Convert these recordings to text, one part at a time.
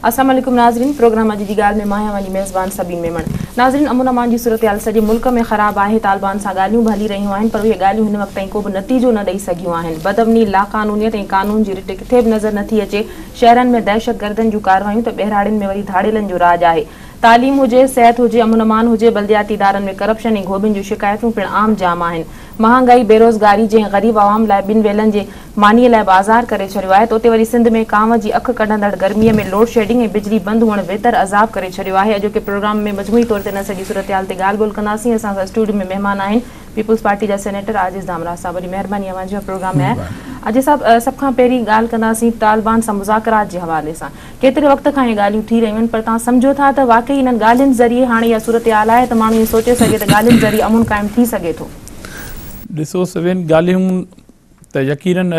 अस्सलाम वालेकुम नाज़रीन, प्रोग्राम अॼु जी ॻाल्हि में मां आहियां वञी मेज़बान सबीन मेमण। नाज़रीन, अमन अमान जी सूरत हाल सॼे मुल्क में ख़राब आहे। तालिबान सां ॻाल्हियूं बि हली रहियूं आहिनि, पर उहे ॻाल्हियूं हिन वक़्त ताईं को बि नतीजो न ॾेई सघियूं आहिनि। बदअमनी, लाक़ानूनियत ऐं कानून जी रिट किथे बि नज़र नथी अचे। शहरनि में दहशतगर्दनि जूं कारवायूं त ॿहिराड़ियुनि में वरी धाड़ेलनि जो राज आहे। तालीम हुजे, सिहत हुजे, अमन अमान हुजे, बल्दियाती इदारनि में करप्शन ऐं घोबियुनि जूं शिकायतूं पिणु आम जाम आहिनि। महांगाई, बेरोज़गारी जंहिं ग़रीब आवाम लाइ ॿिनि वेलनि जे मानीअ लाइ बाज़ार करे छॾियो आहे, त उते वरी सिंध में कांव जी अखि कढंदड़ गर्मीअ में लोड शेडिंग ऐं बिजली बंदि हुअण बेहतर अज़ाब करे छॾियो आहे। अॼोके प्रोग्राम में मजमूई तौर ते न सॼी सूरत हाल ते ॻाल्हि ॿोल कंदासीं। असां सां स्टूडियो में महिमान आहिनि पीपल्स पार्टी जा सेनेटर आज़िज़ दामराज साहब। वरी महिरबानी अवां जो प्रोग्राम में आहे। अजय साहब, सभ खां पहिरीं ॻाल्हि कंदासीं तालिबान सां मुज़ाकरात जे हवाले सां। केतिरे वक़्त खां इहे ॻाल्हियूं थी रहियूं आहिनि, पर तव्हां सम्झो था त वाक़ई इन्हनि ॻाल्हियुनि ज़रिए हाणे इहा सूरत हाल आहे त माण्हू इहो सोचे सघे त ॻाल्हियुनि ज़रिए अमुन क़ाइमु थी सघे थो? ॾिसो सभिनि ॻाल्हियूं त यकीनन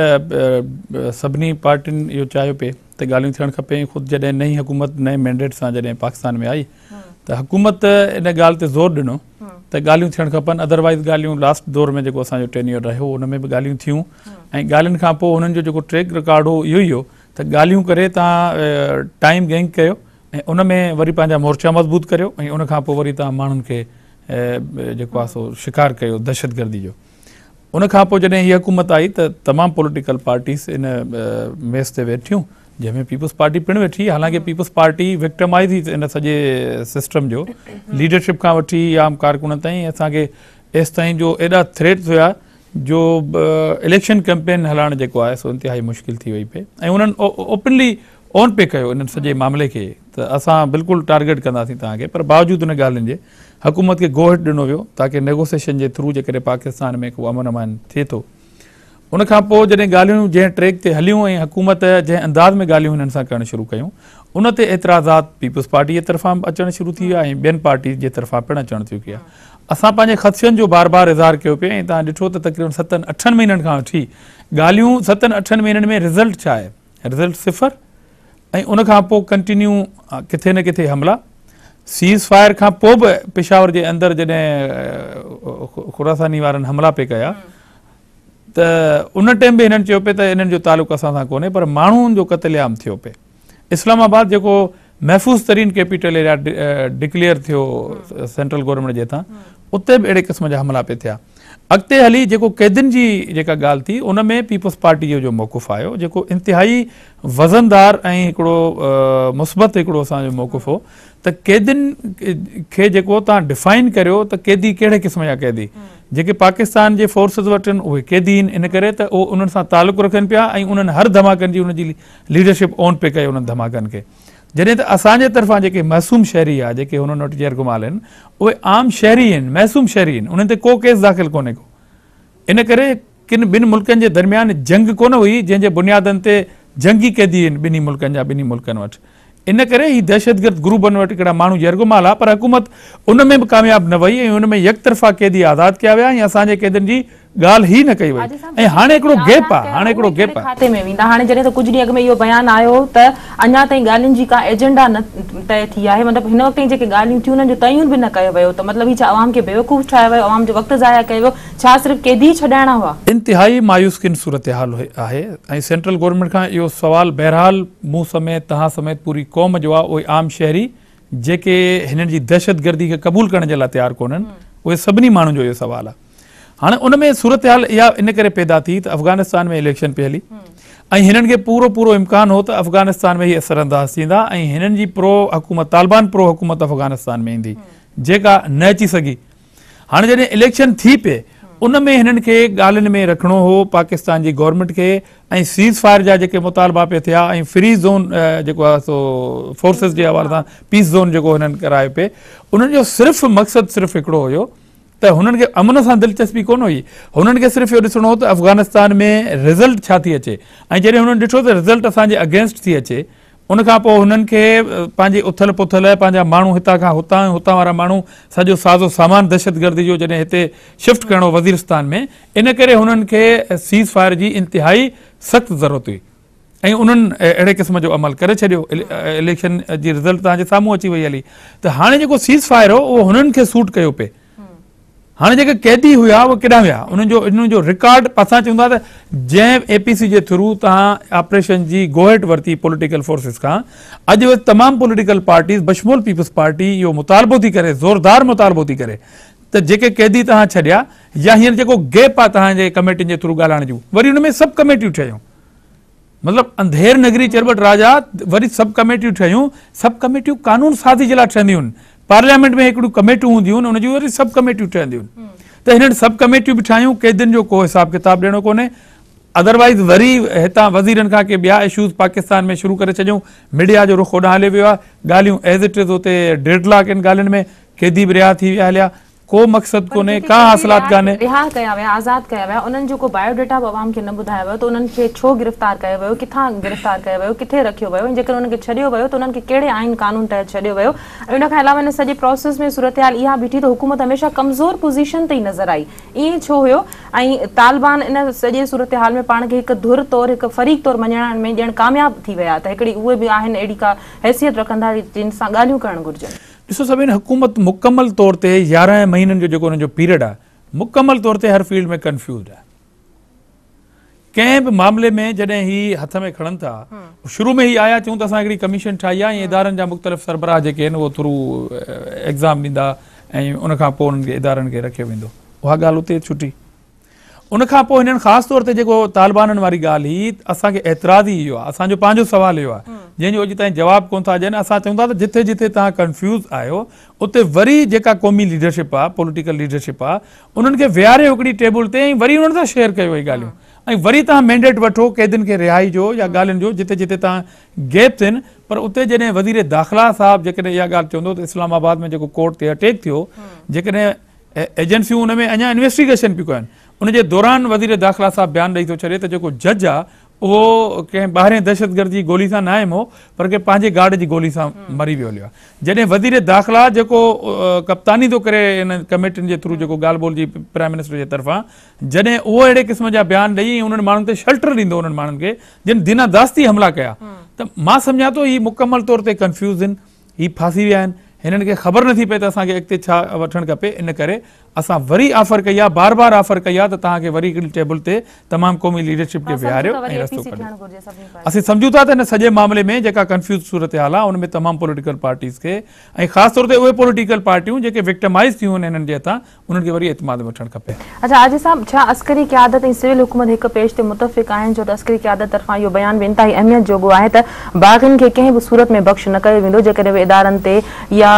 सभिनी पार्टियुनि इहो चाहियो पिए त ॻाल्हियूं थियणु खपे। ख़ुदि जॾहिं नई हुकूमत नए मैंडेट सां जॾहिं पाकिस्तान में आई त हुकूमत इन ॻाल्हि ते ज़ोर ॾिनो त ॻाल्हियूं थियणु खपनि। अदरवाइज़ ॻाल्हियूं लास्ट दौर में जेको असांजो टेन्योर रहियो उन में बि ॻाल्हियूं थियूं ऐं ॻाल्हियुनि खां पोइ उन्हनि जो जेको ट्रैक रिकॉर्ड हो इहो ई हो त ॻाल्हियूं करे तव्हां टाइम गेन कयो ऐं उन में वरी पंहिंजा मोर्चा मज़बूत करियो ऐं उन खां पोइ वरी तव्हां माण्हुनि खे जेको आहे सो शिकार कयो दहशतगर्दी जो। उन खां पोइ जॾहिं हीअ हुकूमत आई त तमामु पॉलिटिकल पार्टीज़ इन मेज़ ते वेठियूं, जंहिंमें पीपल्स पार्टी पिणु वेठी। हालांकि पीपल्स पार्टी विक्टिमाइज़ थी इन सॼे सिस्टम जो, लीडरशिप खां वठी आम कारकुन ताईं। असांखे एसि ताईं जो एॾा थ्रेट हुया जो इलेक्शन कैंपेन हलाइणु जेको आहे सो इंतिहाई मुश्किल थी वई पए ऐं उन्हनि ओपनली ऑन पे कयो इन्हनि सॼे मामले खे त असां बिल्कुलु टारगेट कंदासीं तव्हांखे। पर बावजूदि उन ॻाल्हियुनि जे हुकूमत खे गोहट ॾिनो वियो ताकी नेगोसिएशन जे थ्रू जेकॾहिं पाकिस्तान में को अमन अमान थिए थो। उन खां पोइ जॾहिं ॻाल्हियूं जंहिं ट्रैक ते हलियूं ऐं हुकूमत जंहिं अंदाज़ में ॻाल्हियूं हिननि सां करणु शुरू कयूं उन ते एतिराज़ात पीपल्स पार्टी जे तरफ़ां अचणु शुरू थी विया ऐं ॿियनि पार्टी जे तरफ़ां पिणु अचणु थी विया। असां पंहिंजे ख़दशनि जो बार बार इज़हार कयो पिए ऐं तव्हां ॾिठो त तक़रीबन 7-8 महीननि खां वठी ॻाल्हियूं 7-8 महीननि में रिज़ल्ट छा आहे, रिज़ल्ट सिफ़र ऐं उन खां पोइ कंटिन्यू किथे न किथे हमला। सीज़ फायर खां पोइ बि पेशावर जे अंदरि जॾहिं खुरासानी वारनि हमला पे कया त उन टाइम बि हिननि चयो पिए त इन्हनि जो तालुक़ु असां सां कोन्हे, पर माण्हुनि जो क़त्लेआम थियो पिए। इस्लामाबाद जेको महफ़ूज़ तरीन कैपिटल एरिया डिक्लेयर थियो सेंट्रल गवर्नमेंट जे हितां, उते बि अहिड़े क़िस्म जा हमला पे थिया। अॻिते हली जेको क़ैदियुनि जी जेका ॻाल्हि थी उन में पीपल्स पार्टी जो मौक़ुफ़ आयो जेको इंतिहाई वज़नदार ऐं हिकिड़ो मुस्बत हिकिड़ो असांजो मौक़ुफ़ हो त क़ैदियुनि खे जेको तव्हां डिफाइन करियो त क़ैदी कहिड़े क़िस्म जा क़ैदी जेके पाकिस्तान जे फोर्सिस वटि आहिनि उहे क़ैदी आहिनि, इन करे त उहो उन्हनि सां तालुक़ु रखनि पिया ऐं उन्हनि हर धमाकनि जी उनजी लीडरशिप ऑन पे कई उन्हनि धमाकनि खे। जॾहिं त असांजे तरफ़ां जेके मासूम शहरी आहे जेके हुननि वटि जेरगुमाल आहिनि उहे आम शहरी आहिनि, मासूम शहरी आहिनि, उन्हनि ते को केस दाख़िल कोन्हे को। इन करे किन ॿिनि मुल्कनि जे दरमियान जंग कोन हुई जंहिंजे बुनियादनि ते जंगी क़ैदी आहिनि ॿिन्ही मुल्कनि जा ॿिन्ही मुल्कनि वटि। इन करे ही दहशतगर्द ग्रुपनि वटि हिकिड़ा माण्हू जेरगुमाल आहे, पर हुकूमत उन में बि कामयाबु न वई ऐं उन में यकतरफ़ा क़ैदी आज़ादु कया विया ऐं असांजे क़ैदियुनि जी ॻाल्हि ई न कई वई। ऐं हाणे हिकिड़ो गैप आहे, हाणे हिकिड़ो गैप आहे खाते में वेंदा। हाणे जॾहिं त कुझु ॾींहं अॻु में इहो बयानु आयो त अञा ताईं ॻाल्हियुनि जी का एजेंडा न तय थी आहे, मतिलबु हिन वक़्त ताईं जेके ॻाल्हियूं थियूं उन्हनि जो तयन बि न कयो वियो, त मतिलबु ही छा अवाम खे बेवकूफ़ ठाहियो वियो, अवाम जो वक़्तु ज़ाया कयो वियो, छा सिर्फ़ु क़ैदी छॾाइणा हुआ? इंतिहाई मायूस किन सूरत हाल आहे ऐं सेंट्रल गवर्नमेंट खां इहो सुवाल बहरहाल मूं समेत तव्हां समेत पूरी क़ौम जो आहे। उहे आम शहरी जेके हिननि जी दहशतगर्दी खे क़बूल करण जे लाइ तयारु कोन्हनि, उहे सभिनी माण्हुनि जो इहो सुवाल आहे। हाणे उन में सूरत हाल इहा इन करे पैदा थी त अफ़गानिस्तान में इलेक्शन पे हली ऐं हिननि खे पूरो इम्कान हो त अफ़गानिस्तान में ही असरअंदाज़ थींदा ऐं हिननि जी प्रो हुकूमत तालिबान प्रो हुकूमत अफ़गानिस्तान में ईंदी जेका न अची सघी। हाणे जॾहिं इलेक्शन थी पिए उन में हिननि खे ॻाल्हियुनि में रखिणो हो पाकिस्तान जी गवर्नमेंट खे ऐं सीज़ फायर जा जेके मुतालबा पे थिया ऐं फ्री ज़ोन जेको आहे सो फोर्सिस जे हवाले सां पीस ज़ोन जेको हिननि करायो पिए, उन्हनि जो सिर्फ़ु मक़सदु सिर्फ़ु हिकिड़ो हुयो त हुननि खे अमन सां दिलचस्पी कोन हुई। हुननि खे सिर्फ़ु इहो ॾिसणो हो त अफ़गानिस्तान में रिज़ल्ट छा थी अचे ऐं जॾहिं हुननि ॾिठो त रिज़ल्ट असांजे अगेंस्ट थी अचे उन खां पोइ हुननि खे पंहिंजी उथल पुथल पंहिंजा माण्हू हितां खां हुतां वारा माण्हू सॼो साज़ो सामान दहशतगर्दी जो जॾहिं हिते शिफ्ट करिणो वज़ीरिस्तान में, इन करे हुननि खे सीज़ फायर जी इंतिहाई सख़्तु ज़रूरत हुई ऐं उन्हनि अहिड़े क़िस्म जो अमल करे छॾियो। इलेक्शन जी रिज़ल्ट तव्हांजे साम्हूं अची वई हली त हाणे जेको सीज़ फायर हो उहो हुननि खे सूट कयो पिए। हाँ जेके कैदी हुआ वो केॾां विया उन्हनि जो रिकॉर्ड असां चवंदा त जंहिं APC जे थ्रू तव्हां ऑपरेशन जी गोहट वरिती पॉलिटिकल फोर्सिस खां अॼु तमामु पॉलिटिकल पार्टीज़ बशमूल पीपल्स पार्टी इहो मुतालबो थी करे ज़ोरदार मुतालबो थी करे त जेके कैदी तव्हां छॾिया या हींअर जेको गैप आहे तव्हांजे कमेटियुनि जे थ्रू ॻाल्हाइण जूं वरी हुन में सब कमेटियूं ठहियूं मतिलबु अंधेर नगरी चरबट राजा वरी सब कमेटियूं ठहियूं सब कमेटियूं कानून साज़ी जे लाइ ठहंदियूं आहिनि पार्लियामेंट में हिकिड़ियूं कमेटियूं हूंदियूं आहिनि उन जूं वरी सब कमेटियूं ठहंदियूं आहिनि त हिननि सब कमेटियूं बि ठाहियूं कैदियुनि जो को हिसाब किताब ॾियणो कोन्हे अदरवाइज़ वरी हितां वज़ीरनि खां के ॿिया इशूज़ पाकिस्तान में शुरू करे छॾियूं मीडिया जो रुख होॾां हले वियो आहे ॻाल्हियूं एज़ इट इज़ हुते 1.5 लाख आहिनि ॻाल्हियुनि में कैदी बि रिहा थी विया हलिया को मक़सद कोन्हे का हासिलात कान्हे रिहा कया विया आज़ाद कया विया उन्हनि जो को बायोडेटा अवाम खे न ॿुधायो वियो त उन्हनि खे छो गिरफ़्तार कयो वियो किथां गिरफ़्तार कयो वियो किथे रखियो वियो जेकर उन्हनि खे छॾियो वियो त उन्हनि खे कहिड़े आइन कानून तहत छॾियो वियो ऐं उन खां अलावा हिन सॼे प्रोसेस में सूरत हाल इहा बीठी त हुकूमत हमेशह कमज़ोर पोज़ीशन ते ई नज़र आई ईअं छो हुयो ऐं तालिबान इन सॼे सूरत हाल में पाण खे हिकु धुर तौरु हिकु फ़रीक़ तौरु मञण में ॼण कामयाब थी विया त हिकिड़ी उहे बि आहिनि अहिड़ी का हैसियत रखंदा जिन सां ॻाल्हियूं करणु घुरिजनि ॾिसो सभिनि हुकूमत मुकमल तौर ते 11 महीननि जो जेको हुनजो पीरियड आहे मुकमल तौर ते हर फील्ड में कंफ्यूज़ आहे कंहिं बि मामले में जॾहिं ही हथ में खणनि था शुरू में ही आया चऊं त असां हिकिड़ी कमीशन ठाही आहे ऐं इदारनि जा मुख़्तलिफ़ सरबराह जेके आहिनि उहो थ्रू एग्ज़ाम ॾींदा ऐं उनखां पोइ उन्हनि खे इदारनि खे रखियो वेंदो उहा ॻाल्हि उते छुटी उनखां पोइ हिननि ख़ासि तौर ते जेको तालिबाननि वारी ॻाल्हि हुई असांखे एतिराज़ ई इहो आहे असांजो पंहिंजो सुवालु इहो आहे जंहिंजो अॼु ताईं जवाबु कोन था ॾियनि असां चऊं था त जिथे जिथे तव्हां कंफ्यूज़ आहियो उते वरी जेका क़ौमी लीडरशिप आहे पॉलिटिकल लीडरशिप आहे उन्हनि खे विहारियो हिकिड़ी टेबल ते ऐं वरी उन्हनि सां शेयर कयो इहे ॻाल्हियूं ऐं वरी तव्हां मैंडेट वठो कैदियुनि खे रिहाई जो या ॻाल्हियुनि जो जिथे जिथे तव्हां गैप थियनि पर उते जॾहिं वज़ीर दाख़िला साहिबु जेकॾहिं इहा ॻाल्हि चवंदो त इस्लामाबाद में जेको कोर्ट ते अटैक थियो जेकॾहिं एजेंसियूं उन में अञा इन्वेस्टिगेशन पियूं कनि उनजे दौरान वज़ीर दाख़िला साहिबु बयानु ॾेई थो छॾे त जेको जज आहे उहो कंहिं ॿाहिरें दहशतगर्द जी गोली सां न आहे मो पर कंहिं पंहिंजे गार्ड जी गोली सां मरी वियो हलियो आहे जॾहिं वज़ीर दाख़िला जेको कप्तानी थो करे इन कमेटियुनि जे थ्रू जेको ॻाल्हि ॿोल जी प्राइम मिनिस्टर जे तरफ़ां जॾहिं उहो अहिड़े क़िस्म जा बयान ॾेई उन्हनि माण्हुनि ते शेल्टर ॾींदो उन्हनि माण्हुनि खे जिन दिना दास्ती हमला कया त मां सम्झां थो हीअ मुकमल तौर ते कंफ्यूज़ आहिनि हीअ फासी विया आहिनि हिननि खे ख़बर नथी पए त असांखे अॻिते छा वठणु खपे इन करे असां वरी ऑफर कई आहे बार बार ऑफर कई आहे त तव्हांखे वरी हिकिड़ी टेबल ते तमामु क़ौमी लीडरशिप खे विहारियो ऐं रस्तो कढियो असीं सम्झूं था त हिन सॼे मामले में जेका कंफ्यूज़ सूरत हाल आहे उन में तमामु पॉलिटिकल पार्टीज़ खे ऐं ख़ासि तौर ते उहे पॉलिटिकल पार्टियूं जेके विक्टिमाइज़ थियूं आहिनि हिननि जे हथां उन्हनि खे वरी एतमाद वठणु खपे अच्छा आजिज़ साहब छा अस्करी क़यादत ऐं सिविल हुकूमत हिक पेश ते मुतफ़िक़ आहिनि छो त अस्करी क़यादत तरफ़ां इहो बयानु बेनताई अहमियत जोॻो आहे त बाग़ियुनि खे कंहिं बि सूरत में बख़्श न कयो वेंदो जेकॾहिं उहे इदारनि ते या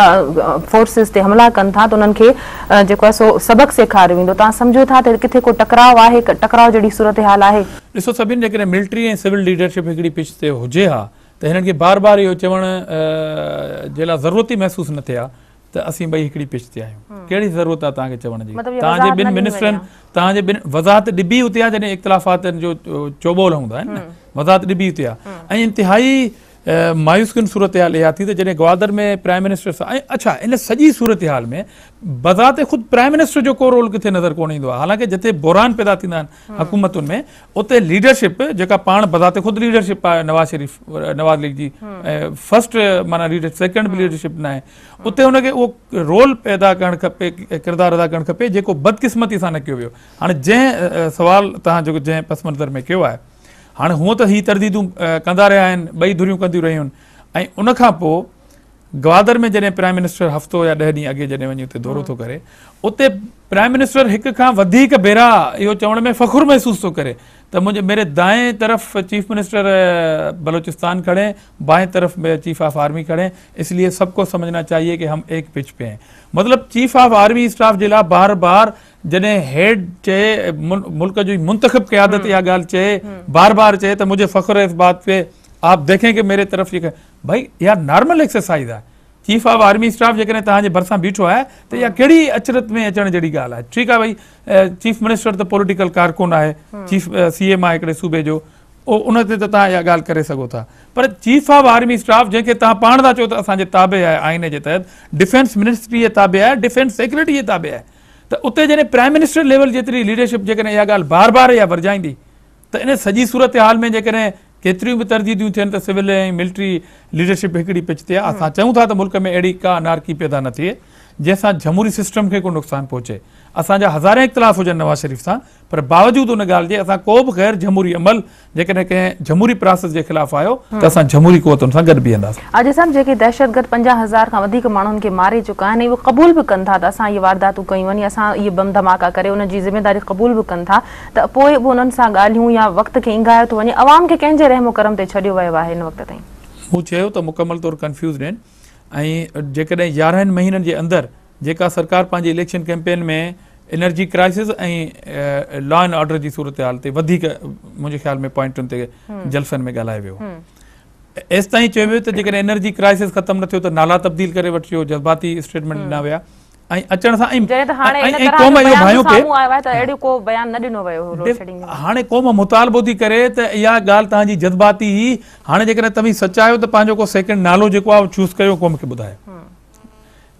फोर्सिस ते हमला कनि था त उन्हनि खे जेको आहे सो सबक़ सेखारियो वेंदो तव्हां सम्झो था त किथे को टकराव आहे टकराव जहिड़ी सूरत हाल आहे ॾिसो सभिनि जेकॾहिं मिलिट्री ऐं सिविल लीडरशिप हिकिड़ी पिच ते हुजे हा त हिननि खे बार बार इहो चवण जे लाइ ज़रूरत ई महसूसु न थिए हा त असीं ॿई हिकिड़ी पिच ते आहियूं कहिड़ी ज़रूरत आहे तव्हांखे चवण जी तव्हांजे ॿिनि मिनिस्टरनि तव्हांजे ॿिनि वज़ाहत ॾिबी उते आहे जॾहिं इख़्तिलाफ़ातनि जो चोॿोल हूंदा आहिनि न वज़ाहत ॾिबी उते आहे ऐं इंतिहाई मायूस कुन सूरत हाल इहा थी त जॾहिं ग्वादर में प्राइम मिनिस्टर सां ऐं अच्छा इन सॼी सूरत हाल में बज़ाते ख़ुदि प्राइम मिनिस्टर जो को रोल किथे नज़र कोन ईंदो आहे हालांकि जिथे बुरान पैदा थींदा आहिनि हुकूमतुनि में उते लीडरशिप जेका पाण बज़ाते ख़ुदि लीडरशिप आहे नवाज़ लीग जी फर्स्ट माना लीडर सेकेंड बि लीडरशिप न आहे उते हुनखे उहो रोल पैदा करणु खपे किरदारु अदा करणु खपे जेको बदकिस्मती सां न कयो वियो हाणे जंहिं सवाल तव्हां जेको जंहिं पस मंज़र में कयो आहे हाणे हूअं त हीअ तरदीदूं कंदा रहिया आहिनि ॿई धुरियूं कंदियूं रहियूं आहिनि ऐं उनखां पोइ ग्वादर में जॾहिं प्राइम मिनिस्टर हफ़्तो या 10 ॾींहं अॻे जॾहिं वञी उते दौरो थो करे उते प्राइम मिनिस्टर हिक खां वधीक भेरा इहो चवण में फ़ख़ुरु महसूस थो करे त मेरे दाएं तरफ चीफ मिनिस्टर बलूचिस्तान खड़े बाएं तरफ चीफ ऑफ आर्मी खड़े इसलिए सबको समझना चाहिए कि हम एक पिच पे हैं मतलब चीफ ऑफ आर्मी स्टाफ जे लाइ बार बार जॾहिं हेड चए मुल्क जी मुंतखब क़यादत इहा ॻाल्हि चए बार बार चए त मुझे फ़ख्र है इस बात पे आप देखें कि मेरे तरफ ये भाई इहा नॉर्मल एक्सरसाइज़ आहे चीफ ऑफ आर्मी स्टाफ जेकॾहिं तव्हांजे भरिसां बीठो आहे त इहा कहिड़ी अचरत में अचण जहिड़ी ॻाल्हि आहे ठीकु आहे भई चीफ मिनिस्टर त पॉलिटिकल कारकुन आहे चीफ CM आहे हिकिड़े सूबे जो उन ते त तव्हां इहा ॻाल्हि करे सघो था पर चीफ ऑफ आर्मी स्टाफ जंहिंखे तव्हां पाण था चओ त असांजे ताबे आहे आईने जे तहत डिफेंस मिनिस्ट्री जे ताबे आहे डिफेंस सेक्रेटरी जे ताबे आहे त उते जॾहिं प्राइम मिनिस्टर लेवल जेतिरी लीडरशिप जेकॾहिं इहा ॻाल्हि बार बार इहा वरजाईंदी त इन सॼी सूरत हाल में जेकॾहिं केतिरियूं बि तरजीदियूं थियनि त सिविल ऐं मिलिट्री लीडरशिप हिकिड़ी पिच ते आहे असां चऊं था त मुल्क में अहिड़ी का अनारकी पैदा न थिए जैसा जमहूरी सिस्टम के को नुकसान पहुंचे। असांजा हज़ारे इख्तिलाफ़ हुजनि नवाज़ शरीफ़ सां, पर बावजूद उन ॻाल्हि जे असां को बि गैर जमहूरी अमल जेकॾहिं कंहिं जमहूरी प्रोसेस जे ख़िलाफ़ आयो त असां जमहूरी क़ुवतुनि सां गॾु बीहंदासीं। अॼु साहब जेके दहशतगर्द 50,000 खां वधीक माण्हुनि खे मारे चुका आहिनि, उहे क़बूल बि कनि था त असां इहे वारदातूं कयूं आहिनि, असां इहे बम धमाका करे उन जी ज़िमेदारी क़बूल बि कनि था, त पोइ बि उन्हनि सां ॻाल्हियूं या वक़्तु खे इंगायो थो वञे, अवाम खे कंहिंजे रहमो करम ते छॾियो वियो आहे हिन वक़्त ताईं? हू चयो त मुकमल तौरु कंफ्यूज़ आहिनि ऐं जेकॾहिं 11 महीननि जे अंदरि जेका सरकार पंहिंजी इलेक्शन कैंपेन में एनर्जी क्राइसिस ऐं लॉ एंड ऑर्डर जी सूरत हाल ते वधीक मुंहिंजे ख़्याल में पॉइंटुनि ते जलसनि में ॻाल्हाए वियो। एसि ताईं चयो वियो त जेकॾहिं एनर्जी क्राइसिस ख़तमु न थियो त नाला तब्दील करे वठियो, जज़्बाती स्टेटमेंट ॾिना विया ऐं अचण सां हाणे क़ौम मुतालबो थी करे त इहा ॻाल्हि तव्हांजी जज़्बाती ही, हाणे जेकॾहिं तव्हीं सचायो त पंहिंजो को सेकेंड नालो जेको आहे चूज़ कयो, क़ौम खे ॿुधायो।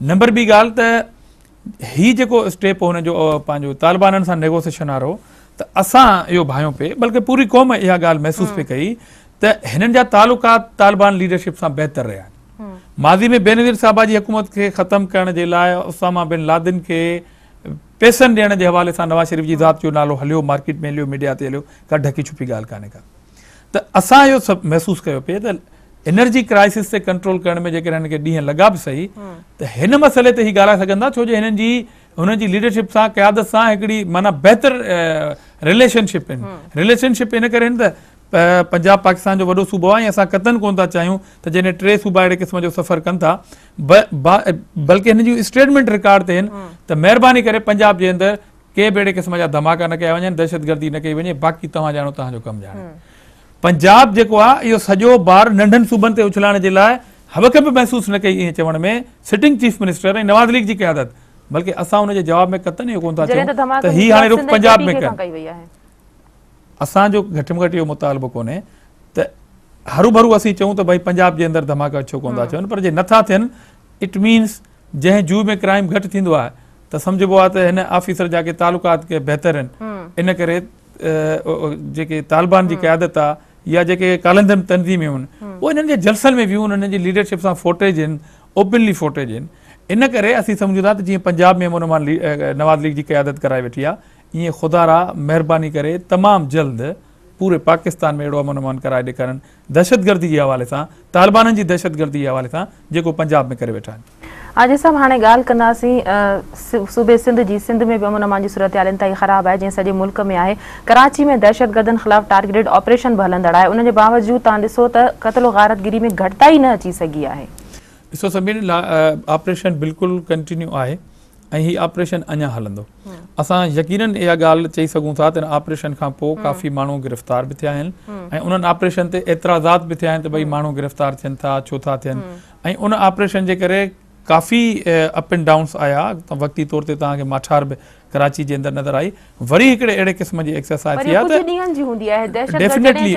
नंबर ॿी ॻाल्हि त ही जेको स्टेप हुन जो पंहिंजो तालिबाननि सां नेगोसिएशन वारो, त असां इहो भायो पिए, बल्कि पूरी क़ौम इहा ॻाल्हि महसूस पई कई त हिननि जा तालुकात तालिबान लीडरशिप सां बहितर रहिया आहिनि। माज़ी में बेनज़ीर साहिबा जी हुकूमत खे ख़तमु करण जे लाइ उसामा बिन लादेन खे पैसनि ॾियण जे हवाले सां नवाज़ शरीफ़ जी ज़ात जो नालो हलियो, मार्केट में हलियो, मीडिया ते हलियो, का ढकी छुपी ॻाल्हि कान्हे का। त असां इहो सभु महसूस कयो पिए त एनर्जी क्राइसिस ते कंट्रोल करण में जेकॾहिं हिनखे ॾींहं लॻा बि सही, त हिन मसइले ते ही ॻाल्हाए सघंदा, छो जो हुननि जी लीडरशिप सां क़यादत सां हिकिड़ी माना बहितर रिलेशनशिप आहिनि। रिलेशनशिप इन करे त पंजाब पाकिस्तान जो वॾो सूबो आहे ऐं असां कतन कोन था चाहियूं त जॾहिं 3 सूबा अहिड़े क़िस्म जो सफ़र कनि था, बल्कि हिन जूं स्टेटमेंट रिकॉर्ड थियनि त महिरबानी करे पंजाब जे अंदरि के बि अहिड़े क़िस्म जा धमाका न कया वञनि, दहशतगर्दी न कई वञे, बाक़ी तव्हां ॼाणो तव्हांजो कमु ॼाणे। पंजाब जेको आहे इहो सॼो बार नंढनि सूबनि ते उछलाइण जे लाइ हवक बि महसूसु न कई ईअं चवण में सिटिंग चीफ मिनिस्टर ऐं नवाज़ लीग जी क़यादत, बल्कि असां हुनजे जवाब में कतन इहो कोन था चऊं त ही हाणे रुख पंजाब में कनि। असांजो घटि में घटि इहो मुतालबो कोन्हे त हरू भरू असीं चऊं त भई पंजाब जे अंदरि धमाका छो कोन था चवनि, पर जे नथा थियनि इट मीन्स जंहिं जू में क्राइम घटि थींदो आहे त सम्झिबो आहे त हिन ऑफिसर जा के तालुकात के बहितर आहिनि। इन करे जेके तालिबान जी क़यादत आहे या जेके कालंदम तंज़ीमियूं आहिनि, उहे हिननि जे जलसनि में वियूं, हुननि जी लीडरशिप सां फोटेज आहिनि, ओपनली फोटेज आहिनि। इन करे असीं सम्झूं था त जीअं पंजाब में नवाज़ लीग जी क़यादत कराए वेठी आहे, ईअं ख़ुदारा महिरबानी करे तमामु जल्द पूरे पाकिस्तान में अहिड़ो अमन कराए ॾेखारनि दहशतगर्दी जे हवाले सां, तालिबाननि जी दहशतगर्दी जे हवाले सां जेको पंजाब में करे वेठा आहिनि। आज साहब हाणे ॻाल्हि कंदासीं सूबे सिंध में बि अमन अमान जी सूरत हाल इंतहाई ख़राब आहे, जीअं सॼे मुल्क में आहे। कराची में दहशतगर्दनि ख़िलाफ़ टारगेटेड ऑपरेशन बि हलंदड़ आहे, उनजे बावजूद तव्हां ॾिसो त क़त्ल गारतगिरी में घटिताई न अची सघी आहे। ॾिसो सभिनी ऑपरेशन बिल्कुलु कंटिन्यू आहे ऐं हीउ ऑपरेशन अञा हलंदो। असां यकीनन इहा ॻाल्हि चई सघूं था त इन ऑपरेशन खां पोइ काफ़ी माण्हू गिरफ़्तार बि थिया आहिनि ऐं उन्हनि ऑपरेशन ते एतिराज़ात बि थिया आहिनि त भई माण्हू गिरफ़्तार थियनि था, छो था थियनि, ऐं उन ऑपरेशन जे करे काफ़ी अप एंड डाउन्स आया। वक़्ती तौर ते तव्हांखे माठार बि कराची जे अंदरि नज़र आई, वरी हिकिड़े अहिड़े क़िस्म जी एक्सरसाइज थी आहे त डेफिनेटली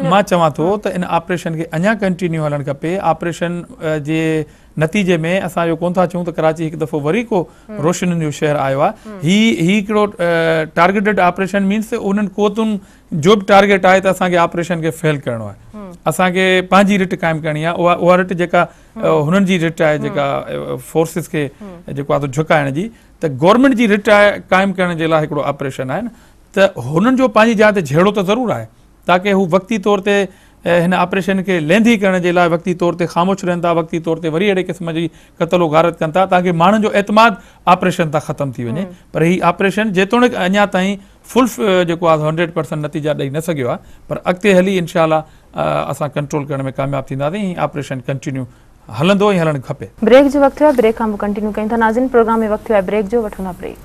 मां चवां थो त इन ऑपरेशन खे अञा कंटिन्यू हलणु खपे। ऑपरेशन जे नतीजे में असां इहो कोन था चऊं त कराची हिकु दफ़ो वरी को रोशनियुनि जो शहर आयो आहे। ही हिकिड़ो टारगेटेड ऑपरेशन मीन्स उन्हनि क़ुवतुनि जो बि टारगेट आहे त असांखे ऑपरेशन खे फेल करणो आहे, असांखे पंहिंजी रिट क़ाइमु करणी आहे। उहा रिट जेका हुननि जी रिट आहे, जेका फोर्सिस खे जेको आहे झुकाइण जी, त गवर्नमेंट जी रिट आहे क़ाइमु करण जे लाइ हिकिड़ो ऑपरेशन आहे न, त हुननि जो पंहिंजी जाइ ते झेड़ो त ज़रूरु आहे ताकी हू वक़्ती तौर ते हिन ऑपरेशन खे लेंदी करण जे लाइ वक़्ती तौर ते ख़ामोश रहनि था, वक़्ती तौर ते वरी अहिड़े क़िस्म जी क़त्लो गारत कनि था ताकी माण्हुनि जो एतमाद ऑपरेशन तां ख़तमु थी वञे। पर हीउ ऑपरेशन जेतोणीकि अञा ताईं फुल जेको आहे 100% नतीजा ॾेई न सघियो आहे, पर अॻिते हली इनशाअल्लाह असां कंट्रोल करण में कामयाबु थींदासीं। हीउ ऑपरेशन कंटिन्यू हलंदो ऐं हलणु खपे। ब्रेक जो वक़्तु आहे, ब्रेक खां पोइ कंटिन्यू कयूं था। नाज़रीन, प्रोग्राम में वक़्तु आहे ब्रेक जो, वठूं था ब्रेक।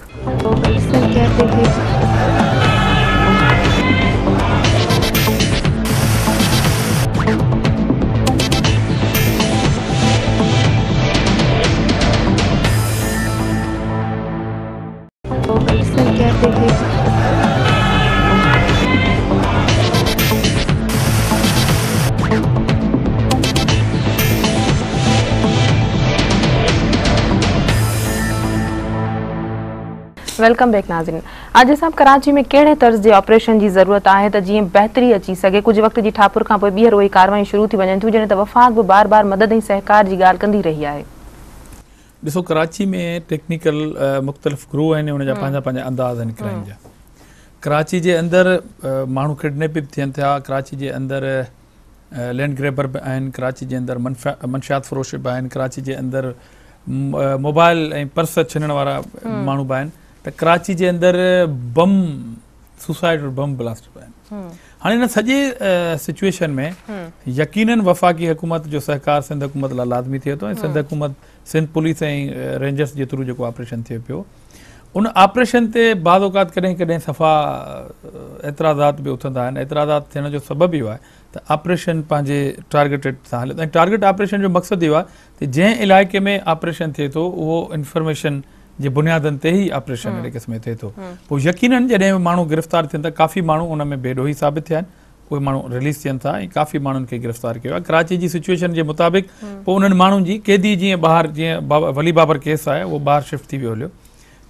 वेलकम बैक नाज़रीन। आज साहब कराची में कहिड़े तर्ज़ जे ऑपरेशन जी ज़रूरत आहे त जीअं बहितरी अची सघे? कुछ वक़्त जी ठापुर खां पोइ ॿीहर उहे कार्रवाई शुरू थी वञनि थियूं, जॾहिं त वफ़ाक़ बि बार बार मदद ऐं सहकार जी ॻाल्हि कंदी रही आहे। ॾिसो कराची में टेक्निकल मुख़्तलिफ़ ग्रूह आहिनि, उनजा पंहिंजा पंहिंजा अंदाज़ आहिनि क्राइम जा। कराची जे अंदरि माण्हू किडनैप बि थियनि था, कराची जे अंदरि लैंड ग्रैबर बि आहिनि, कराची जे अंदरि मंशियात फ़रोश बि आहिनि, कराची जे अंदरि मोबाइल ऐं पर्स छीनण वारा माण्हू बि आहिनि, त कराची जे अंदरि बम सुसाइड और बम ब्लास्ट बि आहिनि। हाणे हिन सॼे सिचुएशन में यकीनन वफ़ाक़ी हुकूमत जो सहकार सिंध हुकूमत लाइ लाज़मी थिए थो, ऐं सिंध हुकूमत सिंध पुलिस ऐं रेंजर्स जे थ्रू जेको ऑपरेशन थिए पियो, उन ऑपरेशन ते बाज़ औक़ात कॾहिं कॾहिं सफ़ा एतिराज़ात बि उथंदा आहिनि। एतिराज़ात थियण जो सबबु इहो आहे त ऑपरेशन पंहिंजे टारगेटेड सां हले, ऐं टारगेट ऑपरेशन जो मक़सदु इहो आहे त जंहिं इलाइक़े में ऑपरेशन थिए थो उहो इंफॉर्मेशन जे बुनियादनि ते ई ऑपरेशन अहिड़े क़िस्म जो थिए थो। पोइ यकीनन जॾहिं माण्हू गिरफ़्तार थियनि था, काफ़ी माण्हू उन में बेॾोही साबित थिया आहिनि, उहे माण्हू रिलीज़ थियनि था ऐं काफ़ी माण्हुनि खे गिरफ़्तार कयो आहे। कराची जी सिचुएशन जे मुताबिक़ पोइ उन्हनि माण्हुनि जी क़ैदी जीअं ॿाहिरि, जीअं वली बाबर केस आहे उहो ॿाहिरि शिफ्ट थी वियो हलियो,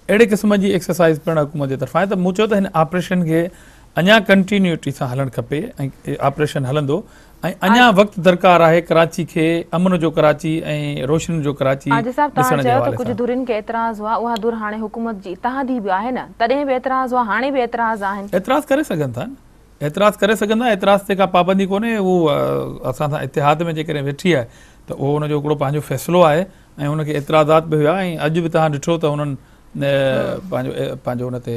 अहिड़े क़िस्म जी एक्सरसाइज़ पिणु हुकूमत जे तरफ़ां आहे। त मूं चयो त हिन ऑपरेशन खे अञा कंटिन्यूटी सां हलणु खपे ऐं ऑपरेशन हलंदो, ऐं अञा वक़्तु दरकार आहे कराची खे अमन जो कराची ऐं रोशन जो कराची ॾिसण जे हवाले सां। कुझु धुरियुनि खे एतिराज़ हुआ, उहा धुर हाणे हुकूमत जी इत्तेहादी बि आहे न, तॾहिं बि एतिराज़ हुआ, हाणे बि एतिराज़ आहिनि। एतिराज़ करे सघनि था न, एतिराज़ करे सघंदा, एतिराज़ ते का पाबंदी कोन्हे। उहो असां सां इतिहाद में जेकॾहिं वेठी आहे त उहो हुनजो हिकिड़ो पंहिंजो फ़ैसिलो आहे ऐं हुनखे एतिराज़ात बि हुया, ऐं अॼु बि तव्हां ॾिठो त हुननि पंहिंजो हुन ते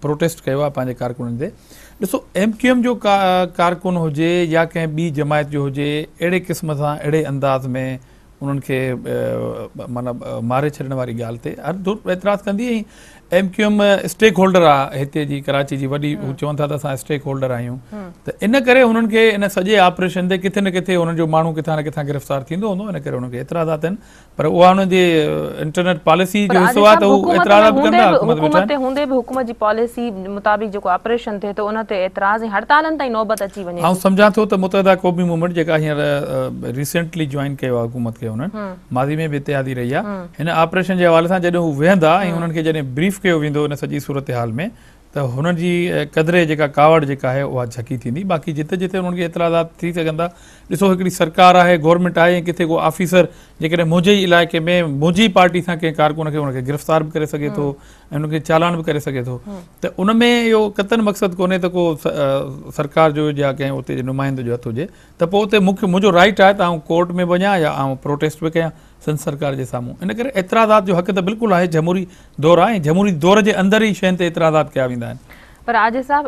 प्रोटेस्ट कयो आहे पंहिंजे कारकुननि ते। ॾिसो MQM जो कारकुन हुजे या कंहिं ॿी जमायत जो हुजे, अहिड़े क़िस्म सां अहिड़े अंदाज़ में उन्हनि खे माना मारे छॾण वारी ॻाल्हि ते हर धुर एतिराज़ कंदी। ऐं MQM स्टेक होल्डर आहे हिते जी कराची जी वॾी, हू चवनि था त असां स्टेक होल्डर आहियूं, त इन करे हुननि खे इन सॼे ऑपरेशन ते किथे न किथे हुननि जो माण्हू किथां न किथां गिरफ़्तार थींदो हूंदो, इन करे हुननि खे एतिराज़ात आहिनि। पर उहा हुननि जे इंटरनेट पॉलिसी जो हिसो आहे त हू एतिराज़ बि कंदा। हुकूमत ते हूंदे बि हुकूमत जी पॉलिसी मुताबिक़ जेको ऑपरेशन थिए थो उन ते एतिराज़ ऐं हड़तालनि ताईं नौबत अची वञे। आउं सम्झां थो त मुतहदा क़ौमी मूवमेंट जेका हींअर रिसेंटली जॉइन कयो आहे हुकूमत खे, हुननि माज़ी में बि इत्तेहादी रही आहे, हिन ऑपरेशन जे हवाले सां जॾहिं हू वेहंदा ऐं हुननि खे जॾहिं ब्रीफ कयो वेंदो इन सॼी सूरत हाल में, त हुननि जी क़दरे जेका कावड़ जेका आहे उहा झकी थींदी। बाक़ी जिते जिते हुननि खे एतिराज़ात थी सघंदा, ॾिसो हिकिड़ी सरकार आहे, गवर्नमेंट आहे, ऐं किथे को ऑफिसर जेकॾहिं मुंहिंजे ई इलाइक़े में मुंहिंजी पार्टी सां कंहिं कारकुन खे हुनखे गिरफ़्तार बि करे सघे थो ऐं हुनखे चालान बि करे सघे थो, त उन में इहो क़तन मक़सदु कोन्हे त को सरकार जो या कंहिं उते जे नुमाइंदे जो हथु हुजे, त पोइ उते मुंहिंजो राइट आहे त आउं कोर्ट में वञा या आउं प्रोटेस्ट बि कयां सिंध सरकार जे साम्हूं। इन करे एतिराज़ात जो हक़ त बिल्कुलु आहे, जमहूरी दौरु आहे, ऐं जमहूरी दौर जे अंदरि ई शयुनि ते एतिराज़ात कया वेंदा आहिनि। पर आजिज़ साहब,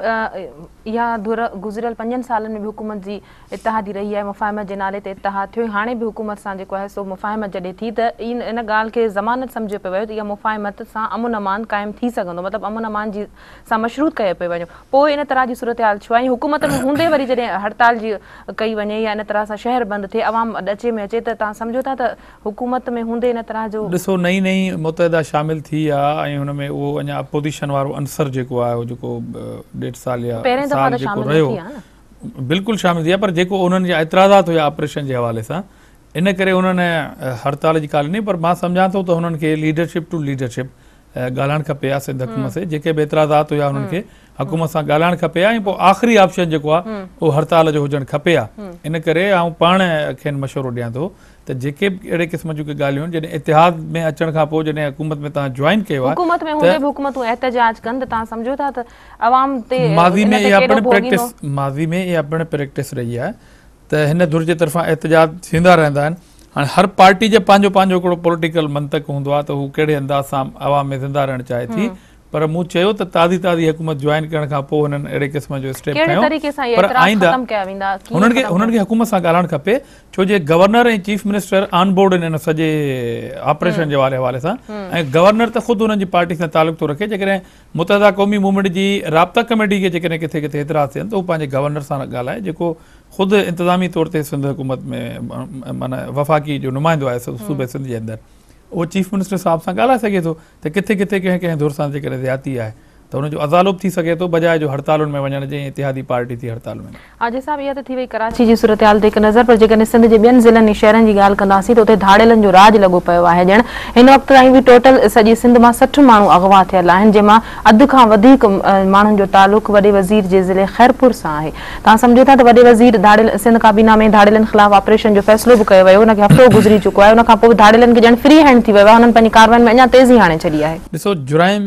इहा धुर गुज़िरियल 5 सालनि में बि हुकूमत जी इत्तेहादी रही आहे, मुफ़ाहिमत जे नाले ते इत्तेहाद थियो, हाणे बि हुकूमत सां जेको आहे सो मुफ़ाहिमत जॾहिं थी त इन ॻाल्हि खे ज़मानत सम्झियो पियो वियो त इहा मुफ़ाहिमत सां अमन अमान क़ाइमु थी सघंदो, मतिलबु अमन अमान जी सां मशरूत कयो पियो वञे। पोइ इन तरह जी सूरत हाल छो आहे? हुकूमत में हूंदे वरी जॾहिं हड़ताल जी कई वञे या इन तरह सां शहर बंदि थिए, अवाम अचे में अचे, त तव्हां सम्झो था त हुकूमत में हूंदे इन तरह जो? ॾिसो नई नई मुतहदा शामिल थी आहे ऐं हुन में उहो अञा अपोज़िशन वारो अंसर जेको आहे उहो जेको 1.5 साल या साल जेको रहियो बिल्कुलु शामिल थी आहे, पर जेको उन्हनि जा एतिराज़ात हुया ऑपरेशन जे हवाले सां, इन करे उन्हनि हड़ताल जी ॻाल्हि न, पर मां सम्झां थो त हुननि खे लीडरशिप टू लीडरशिप ॻाल्हाइणु खपे आहे सिंध हुकूमत से, जेके बि एतिराज़ात हुया हुननि खे हुकूमत सां ॻाल्हाइणु खपे आहे, ऐं पोइ आख़िरी ऑप्शन जेको आहे उहो हड़ताल जो हुजणु खपे आहे। इन करे आउं पाण खेनि मशवरो ॾियां थो त जेके बि अहिड़े क़िस्म जूं ॻाल्हियूं आहिनि, जॾहिं इतिहाद में अचण खां पोइ जॾहिं हुकूमत में तव्हां जॉइन कयो आहे, हुकूमत में हूंदे बि हुकूमतूं एहतजाज कनि त तव्हां सम्झो था त अवाम ते माज़ी में इहा पिणु प्रैक्टिस रही आहे त हिन धुर जे तरफ़ां एहतजाज थींदा रहंदा आहिनि। हाणे हर पार्टी जो पंहिंजो पंहिंजो हिकिड़ो पॉलिटिकल मंतक हूंदो आहे त हू कहिड़े अंदाज़ सां अवाम में ज़िंदा रहणु चाहे थी, पर मूं चयो त ताज़ी हुकूमत जॉइन करण खां पोइ हुननि अहिड़े क़िस्म जो स्टेप खयो, पर आईंदा हुननि खे हुकूमत सां ॻाल्हाइणु खपे, छो जे गवर्नर ऐं चीफ मिनिस्टर ऑन बोर्ड आहिनि सॼे ऑपरेशन जे हवाले सां, ऐं गवर्नर त ख़ुदि हुननि जी पार्टी सां तालुक़ थो रखे। जेकॾहिं मुतहदा क़ौमी मूवमेंट जी राब्ता कमेटी खे जेकॾहिं किथे किथे एतिराज़ थियनि त उहो पंहिंजे गवर्नर सां ॻाल्हाए, जेको ख़ुदि इंतिज़ामी तौर ते सिंध हुकूमत में माना वफ़ाक़ी जो नुमाइंदो आहे सूबे सिंध जे अंदरि, उहो चीफ मिनिस्टर साहिब सां ॻाल्हाए सघे थो त किथे किथे कंहिं कंहिं धुर सां जेकॾहिं ज़्यादती आहे त हुनजो अज़ालुब थी सघे थो बजाए जो हड़तालुनि में वञण जे इतिहादी पार्टी थी हड़ताल में। आजे साहब इहा त थी वई कराची जी सूरत-हाल ते हिकु नज़र, पर जेकॾहिं सिंध जे ॿियनि ज़िलनि ऐं शहरनि जी ॻाल्हि कंदासीं त उते धाड़ेलनि जो राज लॻो पियो आहे। ॼण हिन वक़्त ताईं बि टोटल सॼी सिंध मां 60 माण्हू अगवा थियल आहिनि, जंहिंमां अधु खां वधीक माण्हुनि जो तालुक वॾे वज़ीर जे ज़िले खैरपुर सां आहे। तव्हां सम्झो था त वॾे वज़ीर सिंध काबीना में धाड़ेलनि ख़िलाफ़ ऑपरेशन जो फ़ैसिलो बि कयो वियो, हुनखे हफ़्तो गुज़री चुको आहे, उन खां पोइ धाड़ेलनि खे ॼण फ्री हैंड थी वियो आहे, हुननि पंहिंजी कार्रवाइनि में अञा तेज़ी हाणे छॾी आहे। ॾिसो जुराइम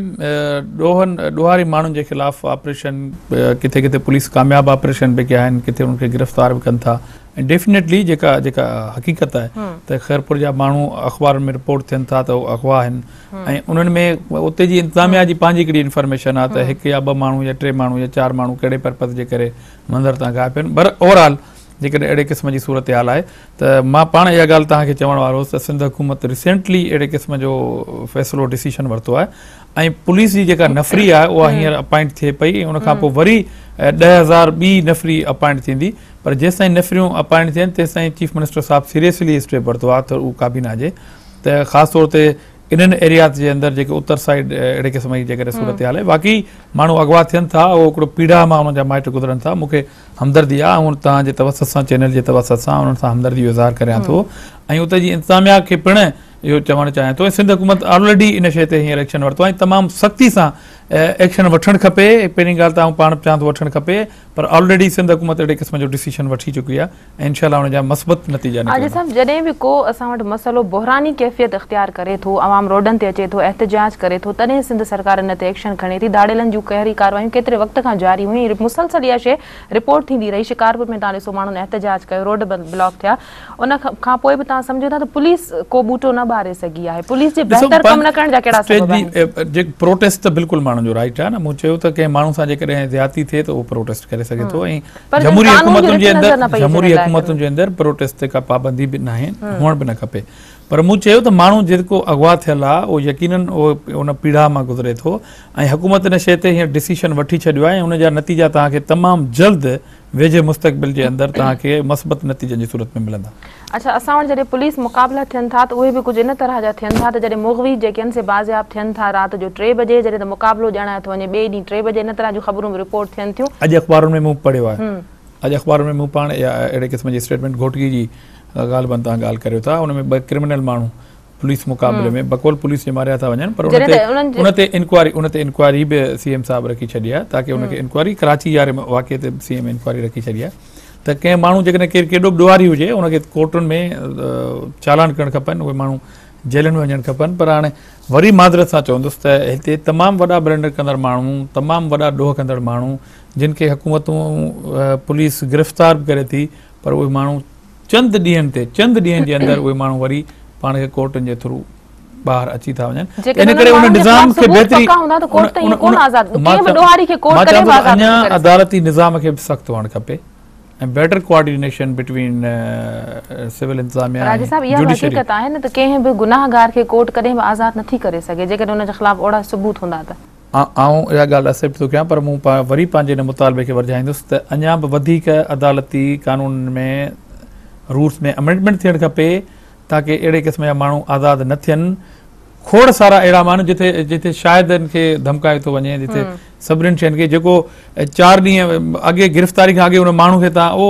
ॾोहारी माण्हुनि जे ख़िलाफ़ ऑपरेशन किथे किथे पुलिस कामयाबु ऑपरेशन बि कया आहिनि, किथे उनखे गिरफ़्तार बि कनि था। ऐं डेफिनेटली जेका हक़ीक़त आहे त खैरपुर जा माण्हू अख़बार में रिपोर्ट थियनि था त उहे अगवा आहिनि, ऐं उन्हनि में उते जी इंतिज़ामिया जी पंहिंजी हिकिड़ी इंफॉर्मेशन आहे त 1 या 2 माण्हू या 3 माण्हू या 4 माण्हू कहिड़े पर्पज़ जे करे मंदर तां गायब आहिनि। पर ओवरऑल जेकॾहिं अहिड़े क़िस्म जी सूरत हाल आहे त मां पाण इहा ॻाल्हि तव्हांखे चवण वारो हुउसि त सिंध हुकूमत रिसेंटली अहिड़े क़िस्म जो फ़ैसिलो डिसीशन वरितो आहे, ऐं पुलिस जी जेका नफ़री आहे उहा हींअर अपॉइंट थिए पई, उन खां पोइ वरी 10,000 ॿी नफ़री अपॉइंट थींदी। पर जेसिताईं नफ़रियूं अपॉइंट थियनि तेसिताईं चीफ मिनिस्टर साहिबु सीरियसली स्टेप वरितो आहे त उहो काबीना जे त ख़ासि तौर ते इन्हनि एरियाज़ जे अंदरि जेके उत्तर साइड अहिड़े क़िस्म जी जेकॾहिं सूरत हाल आहे, बाक़ी माण्हू अगवा थियनि था, उहो हिकिड़ो पीड़ा मां हुननि जा माइट गुज़रनि था। मूंखे हमदर्दी आहे ऐं तव्हांजे तवसत सां चैनल जे तवसत सां उन्हनि सां हमदर्दी जो इज़हार करियां थो, ऐं उते जी इंतिज़ामिया खे पिणु इहो चवणु चाहियां थो। सिंध हुकूमत ऑलरेडी इन शइ ते हींअर एक्शन वरितो आहे, तमामु सख़्ती सां एक्शन वठणु खपे। पहिरीं ॻाल्हि त आउं पाण चाहियां थो वठणु खपे, पर ऑलरेडी सिंध हुकूमत अहिड़े क़िस्म जो डिसीशन वठी चुकी आहे ऐं इनशाअल्लाह हुन जा मस्बत नतीजा निकिरंदा। साहब जॾहिं बि को असां वटि मसइलो बहिरानी कैफ़ियत इख़्तियार करे थो, आवाम रोडनि ते अचे थो, एहतिजाज करे थो, तॾहिं सिंध सरकार इन ते एक्शन खणे थी। धाड़ेलनि जूं कहरी कार्रवायूं केतिरे वक़्त खां जारी हुयूं, मुसलसल इहा शइ रिपोर्ट थींदी रही। शिकारपुर में तव्हां ॾिसो माण्हुनि एहतिजाज कयो, रोड ब्लॉक थिया, उन खां पोइ बि तव्हां सम्झो था त पुलिस को बूटो न ॿारे सघी आहे। पुलिस जे बहितर कम न करण जा कहिड़ा सबब आहिनि? प्रोटेस्ट त बिल्कुलु माण्हुनि जो राइट आहे न। मूं चयो त कंहिं माण्हू सां जेकॾहिं ज़्यादती थिए त उहो प्रोटेस्ट करे सघे थो, ऐं जमहूरी हुकूमतुनि जे अंदरि प्रोटेस्ट ते का पाबंदी बि न आहे, हुअण बि न खपे। पर मूं चयो त माण्हू जेको अगवा थियल आहे उहो यकीनन उन पीड़ा मां गुज़रे थो, ऐं हुकूमत इन शइ ते हींअर डिसीशन वठी छॾियो आहे, ऐं उन जा नतीजा तव्हांखे तमामु जल्द वेझे मुस्तक़बिल जे अंदरि तव्हांखे मस्बत नतीजनि जी सूरत में मिलंदा। अच्छा, असां वटि जॾहिं पुलिस मुक़ाबला थियनि था त उहे बि कुझु इन तरह जा थियनि था त जॾहिं मुग़वी जेके आहिनि से बाज़ियाब थियनि था राति जो 3 बजे, जॾहिं त मुक़ाबलो ॼाणाए थो वञे ॿिए ॾींहुं 3 बजे, इन तरह जूं ख़बरूं बि रिपोर्ट थियनि थियूं। अॼु अख़बारुनि में मूं पढ़ियो आहे, अॼु अख़बारुनि में मूं पाण अहिड़े क़िस्म जी स्टेटमेंट घोटगी जी ॻाल्हि बि तव्हां ॻाल्हि करियो था, उन में 2 क्रिमिनल माण्हू पुलिस मुक़ाबले में बकौल पुलिस जे मारिया था वञनि, पर उन ते इंक्वायरी बि CM साहिबु रखी छॾी आहे, ताकी उनखे इंक्वायरी कराची वारे वाक़े ते CM इंक्वायरी रखी छॾी आहे त कंहिं माण्हू जेकॾहिं केॾो बि ॾुआरी हुजे उनखे कोर्टुनि में चालान करणु खपनि, उहे माण्हू जेलनि में वञणु खपनि। पर हाणे वरी मादरत सां चवंदुसि त हिते तमामु वॾा ब्लंडर कंदड़ माण्हू, तमामु वॾा ॾोह कंदड़ माण्हू, जिन खे हुकूमतूं पुलिस गिरफ़्तार बि करे थी, पर उहे माण्हू चंद ॾींहंनि जे अंदरि उहे माण्हू वरी पाण खे कोर्टनि जे थ्रू ॿाहिरि अची था वञनि। इन करे उन निज़ाम खे बहितरी अञा अदालती निज़ाम खे बि सख़्तु हुअणु खपे ऐं बेटर कोऑर्डिनेशन बिटवीन सिविल इंतिज़ामिया। राजा साहब इहा हक़ीक़त आहे न त कंहिं बि गुनाहगार खे कोर्ट कॾहिं बि आज़ादु नथी करे सघे जेकॾहिं उन जे ख़िलाफ़ ओड़ा सबूत हूंदा त। आउं इहा ॻाल्हि एक्सेप्ट थो कयां, पर मूं वरी पंहिंजे हिन मुतालबे खे वधाईंदुसि त अञा बि वधीक अदालती कानून में रूल्स में अमेंडमेंट थियणु खपे ताकी अहिड़े क़िस्म जा माण्हू आज़ादु न थियनि। खोड़ सारा अहिड़ा माण्हू जिथे शायदि खे धमकायो थो वञे, जिथे सभिनीनि शयुनि खे जेको 4 ॾींहं अॻे गिरफ़्तारी खां अॻे उन माण्हू खे तव्हां उहो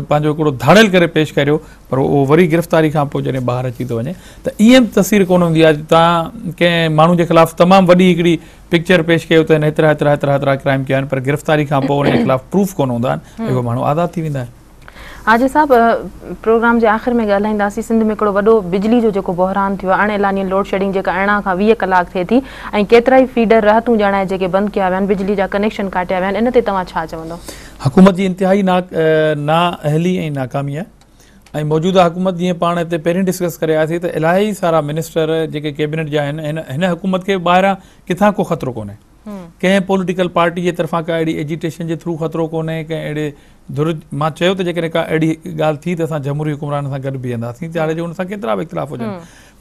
पंहिंजो हिकिड़ो धाड़ेल करे पेश करियो, पर उहो वरी गिरफ़्तारी खां पोइ जॾहिं ॿाहिरि अची थो वञे त ईअं तस्वीर कोन हूंदी आहे। तव्हां कंहिं माण्हू जे ख़िलाफ़ु तमामु वॾी हिकिड़ी पिक्चर पेश कयो त हिन हेतिरा क्राइम कया आहिनि, पर गिरफ़्तारी खां पोइ उन जे ख़िलाफ़ु प्रूफ कोन हूंदा आहिनि, उहे माण्हू आज़ादु थी वेंदा आहिनि। हाजी साहब, प्रोग्राम जे आख़िर में ॻाल्हाईंदासीं। सिंध में हिकिड़ो वॾो बिजली जो जेको बहिरान थियो आहे, अणएलानी लोड शेडिंग जेका 18 खां 20 कलाक थिए थी, ऐं केतिरा ई फीडर रहतूं ॼाणाए जेके बंदि कया विया आहिनि, बिजली जा कनेक्शन काटिया विया आहिनि, इन ते तव्हां छा चवंदो? हुकूमत जी इंतिहाई नाअहली ऐं नाकामी आहे, ऐं मौजूदा हुकूमत जीअं पाण हिते पहिरीं डिस्कस करे आयासीं त इलाही सारा मिनिस्टर जेके कैबिनेट जा आहिनि, हिन हुकूमत खे ॿाहिरां किथां को ख़तरो कोन्हे, कंहिं पॉलिटिकल पार्टी जे तरफ़ां का अहिड़ी एजिटेशन जे थ्रू ख़तरो कोन्हे, कंहिं अहिड़े मां चयो त जेकॾहिं का अहिड़ी ॻाल्हि थी त असां जमहूरी हुकुमरान सां गॾु बीहंदासीं, चाहे जो हुन सां केतिरा बि इख़्तिलाफ़ हुजनि।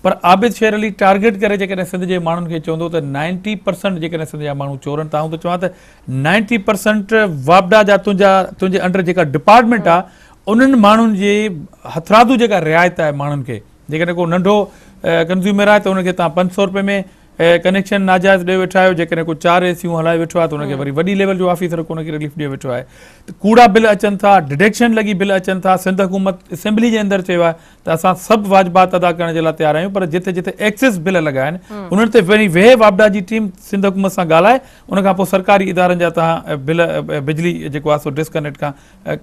पर आबिद शेर अली टारगेट करे जेकॾहिं सिंध जे माण्हुनि खे चवंदो त 90% जेकॾहिं सिंध जा माण्हू चोरनि था, त चवां त 90% वापडा जा तुंहिंजे अंडर जेका डिपार्टमेंट आहे उन्हनि माण्हुनि जी हथरादू जेका रिआयत आहे माण्हुनि खे, जेकॾहिं को नंढो कंज़्यूमर आहे त उनखे तव्हां 500 रुपए में कनेक्शन नाजाइज़ ॾेई वेठा आहियो, जेकॾहिं को 4 एसियूं हलाए वेठो आहे त हुनखे वरी वॾी लेवल जो ऑफिसर कोन रिलीफ ॾेई वेठो आहे, त कूड़ा बिल अचनि था, डिडक्शन लॻी बिल अचनि था। सिंध हुकूमत असेंबली जे अंदरि चयो आहे त असां सभु वाजिबात अदा करण जे लाइ तयारु आहियूं, पर जिथे जिथे एक्सेस बिल लॻा आहिनि उन्हनि ते वरी वेहे वापडा जी टीम सिंध हुकूमत सां ॻाल्हाए, उन खां पोइ सरकारी इदारनि जा तव्हां बिल बिजली जेको आहे सो डिस्कनेक्ट खां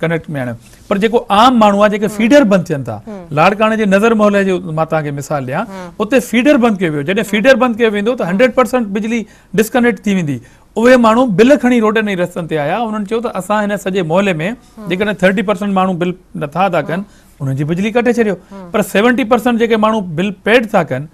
कनेक्ट में आणियो। पर जेको आम माण्हू आहे, जेके फीडर बंदि थियनि था, लाड़काणे जे नज़र मोहल्ले जो मां तव्हांखे मिसाल ॾियां, उते फीडर बंदि कयो वियो। जॾहिं फीडर बंदि कयो वेंदो त 100% बिजली डिस्कनेक्ट थी वेंदी। उहे माण्हू बिल खणी रोडनि ऐं रस्तनि ते आया, उन्हनि चयो त असां हिन सॼे मोहल्ले में जेकॾहिं 30% माण्हू बिल नथा अदा कनि, उन्हनि जी बिजली कटे छॾियो। पर 70% जेके माण्हू बिल पेड था कनि,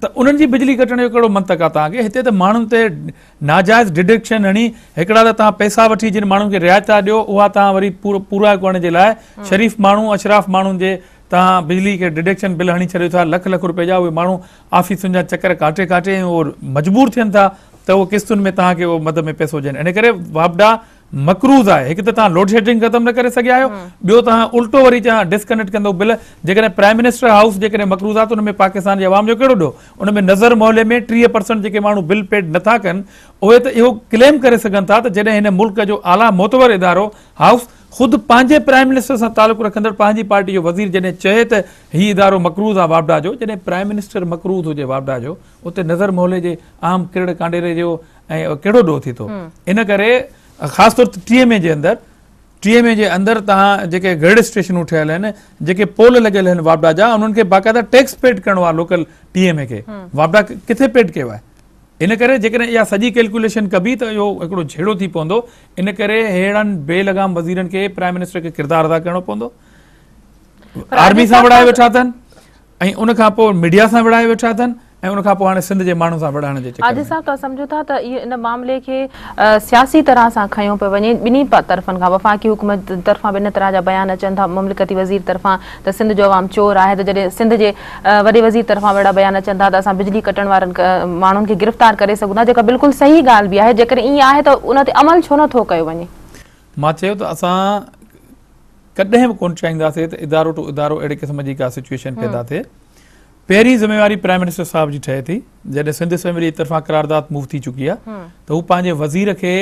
त उन्हनि जी बिजली कटण जो कहिड़ो मंतक आहे तव्हांखे? हिते त माण्हुनि ते नाजाइज़ डिडक्शन हणी, हिकिड़ा त तव्हां पैसा वठी जिन माण्हुनि खे रिआयत था ॾियो, उहा तव्हां वरी पूरा करण जे लाइ शरीफ़ माण्हू, अशराफ माण्हुनि जे तव्हां बिजली खे डिडक्शन बिल हणी छॾियो था लख लख रुपए जा। उहे माण्हू ऑफिसुनि जा चकर काटे काटे उहो मजबूर थियनि था त उहो किस्तुनि में तव्हांखे उहो मद में पैसो ॾियनि। इन करे वापडा मकरूज़ आहे। हिकु त तव्हां लोड शेडिंग ख़तमु न करे सघिया आहियो, ॿियो तव्हां उल्टो वरी तव्हां डिस्कनेक्ट कंदो बिल। जेकॾहिं प्राइम मिनिस्टर हाउस जेकॾहिं मकरूज़ आहे त उन में पाकिस्तान जे अवाम जो कहिड़ो ॾोह? उन में नज़र मोहल्ले में 30% जेके माण्हू बिल पेड नथा कनि, उहे त इहो क्लेम करे सघनि था त जॾहिं हिन मुल्क जो आला मोतबर इदारो हाउस ख़ुदि पंहिंजे प्राइम मिनिस्टर सां तालुक़ु रखंदड़ पंहिंजी पार्टी जो वज़ीर जॾहिं चए त हीउ इदारो मकरूज़ आहे वापडा जो, जॾहिं प्राइम मिनिस्टर मकरूज़ हुजे वापडा जो, उते नज़र मोहल्ले जे आम किरड़ कांडेरे जो ऐं कहिड़ो ॾोह थी थो? इन करे ख़ासि तौर ते टीएमए जे अंदरि तव्हां जेके ग्रिड स्टेशनूं ठहियल आहिनि, जेके पोल लॻियल आहिनि वापडा जा, उन्हनि खे बाक़ाइदा टैक्स पेड करिणो आहे लोकल टीएमए खे। वापडा किथे पेड कयो आहे? इन करे जेकॾहिं इहा सॼी कैलकुलेशन कबी त इहो हिकिड़ो झेड़ो थी पवंदो। इन करे अहिड़नि बेलगाम वज़ीरनि खे प्राइम मिनिस्टर खे किरदारु अदा करिणो पवंदो। आर्मी सां विढ़ाए वेठा अथनि ऐं उन खां पोइ मीडिया सां विढ़ाए वेठा अथनि ऐं उन खां पोइ हाणे सिंध जे माण्हू सां विढ़ाइण जे चक्कर में। आदिल साहब, तव्हां सम्झो था त इहो इन मामले खे सियासी तरह सां खयो पियो वञे ॿिन्ही तरफ़नि खां? वफ़ाक़ी हुकूमत तरफ़ां ॿिन तरह जा बयान अचनि था, मुमलिकती वज़ीर तरफ़ां त सिंध जो अवाम चोर आहे, त जॾहिं सिंध जे वॾे वज़ीर तरफ़ां अहिड़ा बयान अचनि था त असां बिजली कटण वारनि माण्हुनि खे गिरफ़्तार करे सघूं था, जेका बिल्कुलु सही ॻाल्हि बि आहे। जेकॾहिं ईअं आहे त उन ते अमल छो नथो कयो वञे? मां चयो त असां कॾहिं बि कोन चाहींदासीं त इदारो टू इदारो अहिड़े क़िस्म जी का सिचुएशन पैदा थिए। पहिरीं ज़िम्मेवारी प्राइम मिनिस्टर साहब जी ठहे थी। जॾहिं सिंध असेंबली जी तरफ़ां करारदाद मूव थी चुकी आहे त हू पंहिंजे वज़ीर खे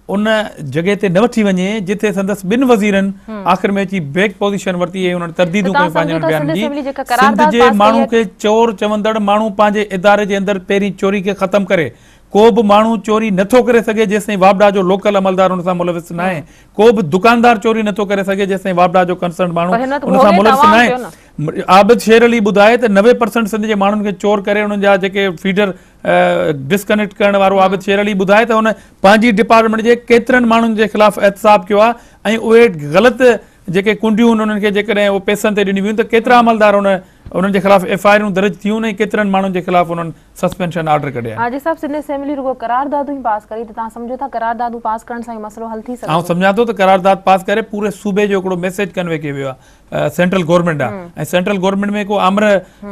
उन जॻह ते न वठी वञे जिथे संदसि ॿिनि वज़ीरनि आख़िर में अची बैक पोज़ीशन वरिती ऐं उन्हनि तरदीदूं कयूं पंहिंजनि बयाननि जी। सिंध जे माण्हू खे चोर चवंदड़ माण्हू पंहिंजे इदारे जे अंदरि पहिरीं चोरी खे ख़तमु करे। को बि माण्हू चोरी नथो करे सघे जेसिताईं वापडा जो लोकल अमलदार उन सां मुलविस न आहे। को बि दुकानदार चोरी नथो करे सघे जेसिताईं वापडा जो कंसर्न माण्हू उन सां मुलविस न आहे। आबिद शेर अली ॿुधाए त 90% सिंध जे माण्हुनि खे चोर करे उन्हनि जा जेके फीडर डिस्कनेक्ट करण वारो आबिद शेर अली ॿुधाए त हुन पंहिंजी डिपार्टमेंट जे केतिरनि माण्हुनि जे ख़िलाफ़ एहतसाब कयो आहे ऐं उहे ग़लति जेके कुंडियूं उन्हनि खे जेकॾहिं उहे पैसनि ते ॾिनियूं त केतिरा अमलदार उन्हनि जे ख़िलाफ़ FIR दर्ज थियूं ऐं केतिरनि माण्हुनि जे ख़िलाफ़ उन्हनि सस्पेंशन ऑर्डर कढिया। हाजी साहब, सिंध असेंबली रुगो करारदादूं ही पास करी, त तव्हां सम्झो था करारदादूं पास करण सां ई मसलो हल थी सघे? आउं सम्झां थो त करारदाद पास करे पूरे सूबे जो हिकिड़ो मैसेज कन्वे कयो वियो आहे सेंट्रल गवर्नमेंट आहे ऐं सेंट्रल गवर्नमेंट में को आमर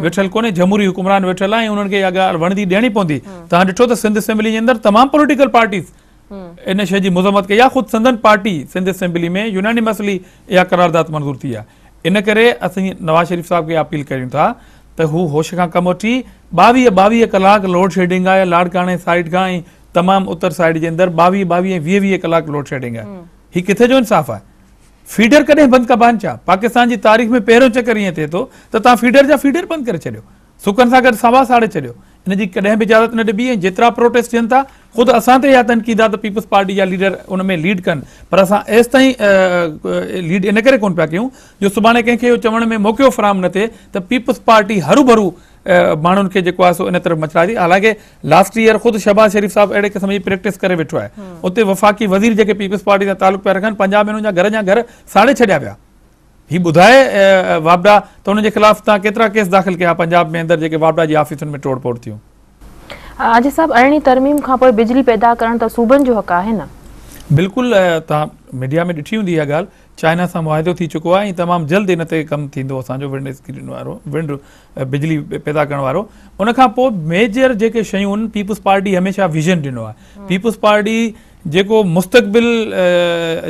वेठल कोन्हे, जमहूरी हुकुमरान वेठल आहे ऐं उन्हनि खे इहा ॻाल्हि वणंदी ॾियणी पवंदी। तव्हां ॾिठो त सिंध असेंबली जे अंदरि तमामु पॉलिटिकल पार्टीज़ इन शइ जी मुज़म्मत कई आहे। ख़ुदि संदन पार्टी सिंध असेंबली में यूनानिमसली इहा करारदाद मंज़ूर थी आहे। इन करे असीं नवाज़ शरीफ़ साहब खे अपील कयूं था त हू होश खां कमु वठी 22 कलाक लोड शेडिंग आहे लाड़काणे साइड खां ऐं तमामु उत्तर साइड जे अंदरि 22 कलाक लोड शेडिंग आहे। हीउ किथे जो इंसाफ़ आहे? फीडर कॾहिं बंदि कबा आहिनि छा? पाकिस्तान जी तारीख़ में पहिरियों चकर ईअं थिए थो त तव्हां फीडर जा फीडर बंदि करे छॾियो, सुकनि सां गॾु सवा साड़े छॾियो। इन जी कॾहिं बि इजाज़त न ॾिबी ऐं जेतिरा प्रोटेस्ट थियनि था ख़ुदि असां ते इहा तनक़ीद आहे त पीपल्स पार्टी जा लीडर उन में लीड कनि, पर असां एसि ताईं लीड इन करे कोन पिया कयूं जो सुभाणे कंहिंखे इहो चवण में मौक़ो फ़राहम न थिए त पीपल्स पार्टी हरू भरू माण्हुनि खे जेको आहे सो इन तरफ़ मचराए थी। हालांकि लास्ट ईयर ख़ुदि शहबाज़ शरीफ़ साहिबु अहिड़े क़िस्म जी प्रैक्टिस करे वेठो आहे। उते वफ़ाक़ी वज़ीर जेके पीपल्स पार्टी सां तालुक़ु पिया रखनि 50 में हुननि जा घर साड़े छॾिया विया। हीउ ॿुधाए वापडा त हुनजे ख़िलाफ़ तव्हां केतिरा केस दाख़िल कया पंजाब में अंदरि जेके वापडा जी ऑफिसुनि में तोड़ फोड़ थियूं? हाजी साहब, अरिड़हीं तरमीम खां पोइ बिजली पैदा करण त सूबनि जो हक़ आहे न? बिल्कुलु, तव्हां मीडिया में ॾिठी हूंदी इहा ॻाल्हि। चाइना सां मुआहिदो थी चुको आहे ऐं तमामु जल्द इन ते कमु थींदो असांजो विंड स्क्रीन वारो विंड बिजली पैदा करण वारो। उन खां पोइ मेजर जेके शयूं आहिनि पीपल्स पार्टी हमेशह विज़न ॾिनो आहे। पीपल्स पार्टी जेको मुस्तक़बिल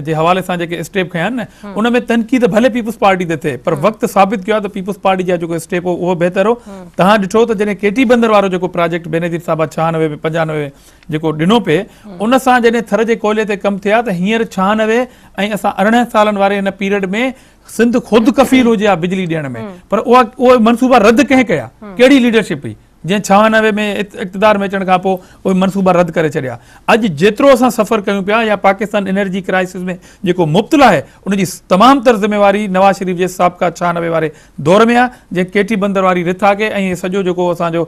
जे हवाले सां जेके स्टेप खयां आहिनि न उन में तनक़ीद भले पीपुल्स पार्टी ते थिए पर वक़्तु साबित कयो आहे त पीपुल्स पार्टी जा जेको स्टेप हो उहो बहितर हो। तव्हां ॾिठो त जॾहिं केटी बंदर वारो जेको प्रोजेक्ट बेनज़ीर साहिबा 96 में 95 जेको ॾिनो पिए उन सां जॾहिं थर जे कोयले ते कमु थिया त हींअर 96 ऐं असां 18 सालनि वारे हिन पीरियड में सिंध ख़ुदि कफ़ील हुजे आहे बिजली ॾियण में पर उहे मनसूबा रद्द कंहिं कया कहिड़ी लीडरशिप हुई जंहिं 96 में इक़्तिदार में अचण खां पोइ उहे मनसूबा रद्द करे छॾिया। अॼु जेतिरो असां सफ़र कयूं पिया या पाकिस्तान एनर्जी क्राइसिस में जेको मुब्तला आहे उनजी तमामु तर ज़िम्मेवारी नवाज़ शरीफ़ जे साबिक़ा 96 वारे दौर में आहे जंहिं केटी बंदर वारी रिथ आहे ऐं सॼो जेको असांजो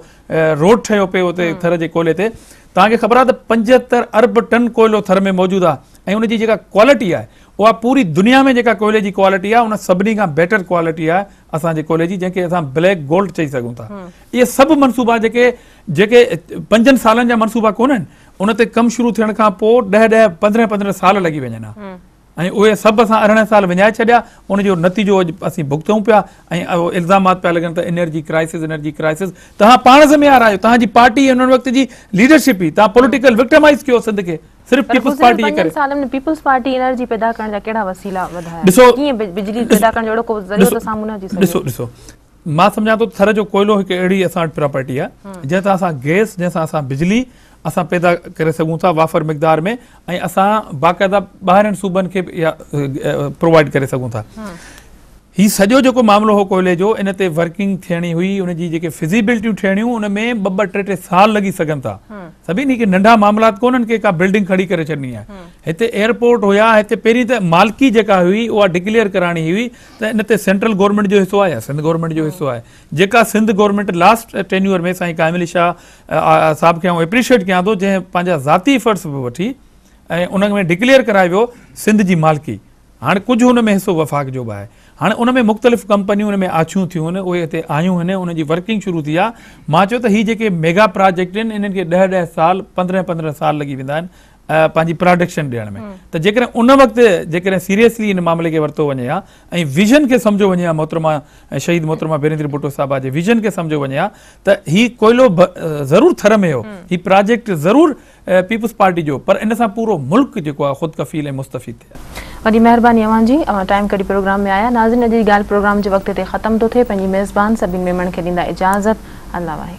रोड ठहियो पियो उते थर जे कोयले ते तव्हांखे ख़बर आहे त 75 अरब टन कोयलो थर में मौजूदु आहे ऐं उनजी जेका क्वालिटी आहे उहा पूरी दुनिया में जेका कोयले जी क्वालिटी आहे उन सभिनी खां बेटर क्वालिटी आहे असांजे कोयले जी जंहिंखे असां ब्लैक गोल्ड चई सघूं था। इहे सभु मनसूबा जेके 5 सालनि जा मनसूबा कोन्हनि उन ते कमु शुरू थियण खां पोइ 10 15 साल लॻी वञनि हा ऐं उहे सभु असां 18 साल विञाए छॾिया उनजो नतीजो अॼु असीं भुगतूं पिया ऐं इल्ज़ामात पिया लॻनि त एनर्जी क्राइसिस तव्हां पाण ज़िम्मेवार आहियो तव्हांजी पार्टी उन वक़्त जी लीडरशिप ई तव्हां पॉलिटिकल विक्टिमाइज़ कयो सिंध खे सिर्फ पीपुल्स पार्टी जे करे। सालनि में पीपुल्स पार्टी एनर्जी पैदा करण जा कहिड़ा वसीला वधाया कीअं बिजली पैदा करण जो को ज़रियो त साम्हूं न अची सघे। ॾिसो मां सम्झां थो थर जो कोयलो हिकु अहिड़ी असां वटि प्रॉपर्टी आहे जंहिंसां असां गैस जंहिंसां असां बिजली असां पैदा करे सघूं था वाफ़र मिक़दार में ऐं असां बाक़ाइदा ॿाहिरनि सूबनि खे प्रोवाइड करे सघूं था। हीउ सॼो जेको मामिलो हो कोयले जो इन ते वर्किंग थियणी हुई उनजी जेके फिज़िबिलिटियूं थियणियूं उन में 2-3 साल लॻी सघनि था। सभिनी खे नंढा मामलात कोन्हनि के का बिल्डिंग खड़ी करे छॾणी आहे। हिते एयरपोर्ट हुया हिते पहिरीं त मालिकी जेका हुई उहा डिक्लेयर कराइणी हुई त इन ते सेंट्रल गवर्नमेंट जो हिसो आहे या सिंध गवर्नमेंट जो हिसो आहे जेका सिंध गवर्नमेंट लास्ट टेन्यूअर में साईं कामिल शाह साहिब खे एप्रिशिएट कयां थो जंहिं पंहिंजा ज़ाती एफर्ट्स बि वठी ऐं उन में डिक्लेयर कराए वियो सिंध जी मालिकी। हाणे कुझु हुन में हिसो वफ़ाक़ जो बि आहे हाणे उन में मुख़्तलिफ़ कंपनियूं उन में आछियूं थियूं आहिनि उहे हिते आयूं आहिनि उनजी वर्किंग शुरू थी आहे। मां चयो त हीअ जेके मेगा प्रोजेक्ट आहिनि इन्हनि खे 10 साल 15 साल लॻी वेंदा आहिनि पंहिंजी प्रोडक्शन ॾियण में त जेकॾहिं उन वक़्तु जेकॾहिं सीरियसली इन मामले खे वरितो वञे हा ऐं विजन खे सम्झो वञे हा मोहतरमा शहीद मोहतरमा बेनज़ीर भुट्टो साहिबा जे विजन खे सम्झो वञे हा त हीउ कोयलो ज़रूरु थर में हो हीउ प्रोजेक्ट ज़रूरु पीपुल्स पार्टी जो पर इन सां पूरो मुल्क जेको आहे ख़ुदि कफ़ील ऐं मुस्तफ़ीद थिए। वॾी महिरबानी अवां जी अवां टाइम कढी प्रोग्राम में आया नाज़रीन अॼु जी ॻाल्हि प्रोग्राम जे वक़्त ते ख़त्म थो थिए पंहिंजी मेज़बान सभिनी मेमण खे ॾींदा इजाज़त अल्लाह वाहे।